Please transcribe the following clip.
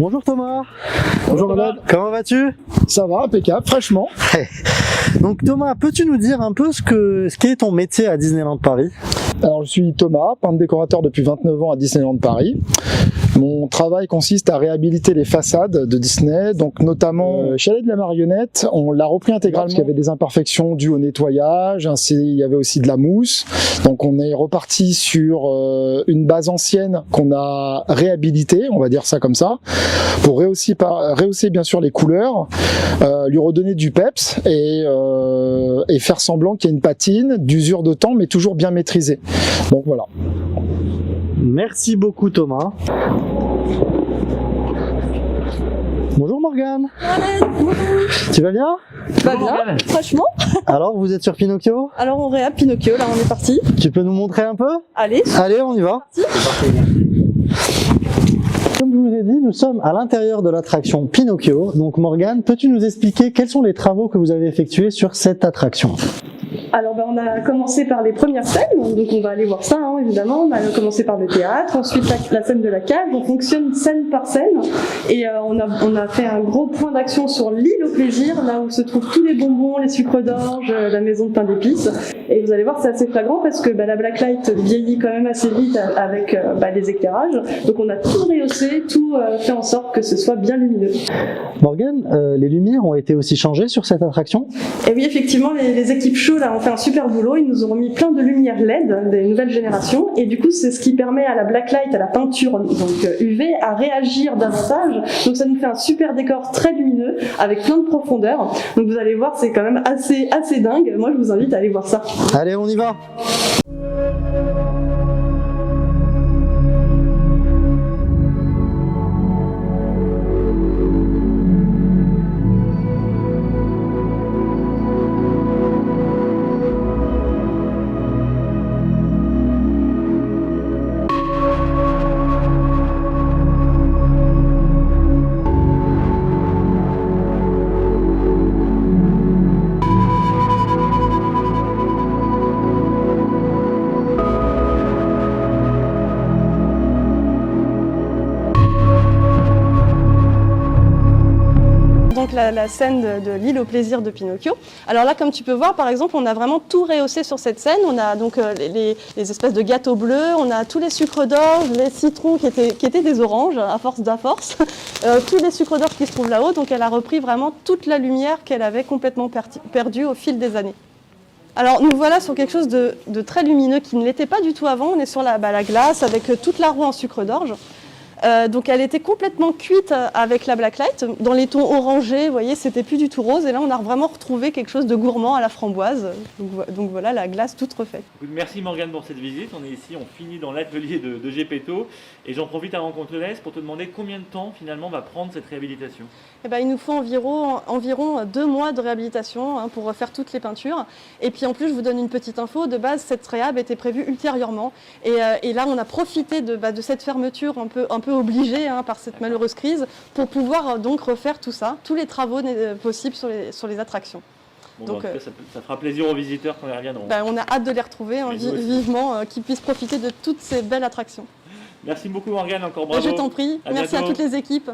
Bonjour Thomas. Bonjour Madame. Comment vas-tu? Ça va, impeccable, fraîchement. Donc Thomas, peux-tu nous dire un peu ce qu'est ton métier à Disneyland Paris? Alors je suis Thomas, peintre décorateur depuis 29 ans à Disneyland Paris. Mon travail consiste à réhabiliter les façades de Disney, donc notamment Chalet de la Marionnette, on l'a repris intégralement parce qu'il y avait des imperfections dues au nettoyage, ainsi il y avait aussi de la mousse, donc on est reparti sur une base ancienne qu'on a réhabilitée, on va dire ça comme ça, pour rehausser bien sûr les couleurs, lui redonner du peps et faire semblant qu'il y a une patine d'usure de temps mais toujours bien maîtrisée. Donc voilà. Merci beaucoup Thomas. Bonjour Morgane. Tu vas bien? Pas bien, franchement. Alors vous êtes sur Pinocchio? Alors on réa Pinocchio, là on est parti. Tu peux nous montrer un peu? Allez. Allez, on y va. Comme je vous ai dit, nous sommes à l'intérieur de l'attraction Pinocchio. Donc Morgane, peux-tu nous expliquer quels sont les travaux que vous avez effectués sur cette attraction? Alors on a commencé par les premières scènes, donc on va aller voir ça évidemment. On a commencé par le théâtre, ensuite la scène de la cave. On fonctionne scène par scène et on a fait un gros point d'action sur l'île au plaisir, là où se trouvent tous les bonbons, les sucres d'orge, la maison de pain d'épices. Et vous allez voir, c'est assez flagrant parce que la blacklight vieillit quand même assez vite avec les éclairages. Donc on a tout rehaussé, tout fait en sorte que ce soit bien lumineux. Morgane, les lumières ont été aussi changées sur cette attraction? Et oui, effectivement, les équipes show là ont fait un super boulot. Ils nous ont remis plein de lumières LED des nouvelles générations, et du coup, c'est ce qui permet à la blacklight, à la peinture donc UV, à réagir davantage. Donc ça nous fait un super décor très lumineux avec plein de profondeur. Donc vous allez voir, c'est quand même assez dingue. Moi, je vous invite à aller voir ça. Allez, on y va. Donc la scène de l'île au plaisir de Pinocchio. Alors là, comme tu peux voir, par exemple, on a vraiment tout rehaussé sur cette scène. On a donc les espèces de gâteaux bleus, on a tous les sucres d'orge, les citrons qui étaient des oranges, à force, tous les sucres d'orge qui se trouvent là-haut. Donc elle a repris vraiment toute la lumière qu'elle avait complètement perdue au fil des années. Alors nous voilà sur quelque chose de très lumineux qui ne l'était pas du tout avant. On est sur la glace avec toute la roue en sucre d'orge. Donc elle était complètement cuite avec la blacklight, dans les tons orangés, vous voyez, c'était plus du tout rose, et là on a vraiment retrouvé quelque chose de gourmand à la framboise, donc voilà la glace toute refaite. Merci Morgane pour cette visite, on est ici, on finit dans l'atelier de Gepetto, et j'en profite avant qu'on te laisse pour te demander combien de temps finalement va prendre cette réhabilitation. Eh ben, il nous faut environ 2 mois de réhabilitation pour refaire toutes les peintures, et puis en plus je vous donne une petite info, de base cette réhab était prévue ultérieurement, et là on a profité de cette fermeture un peu obligée par cette malheureuse crise pour pouvoir donc refaire tout ça, tous les travaux possibles sur les attractions. Bon, donc, en tout cas, ça fera plaisir aux visiteurs quand ils reviendront. On a hâte de les retrouver vivement, qu'ils puissent profiter de toutes ces belles attractions. Merci beaucoup Morgane, encore bravo. Je t'en prie, merci à toutes les équipes.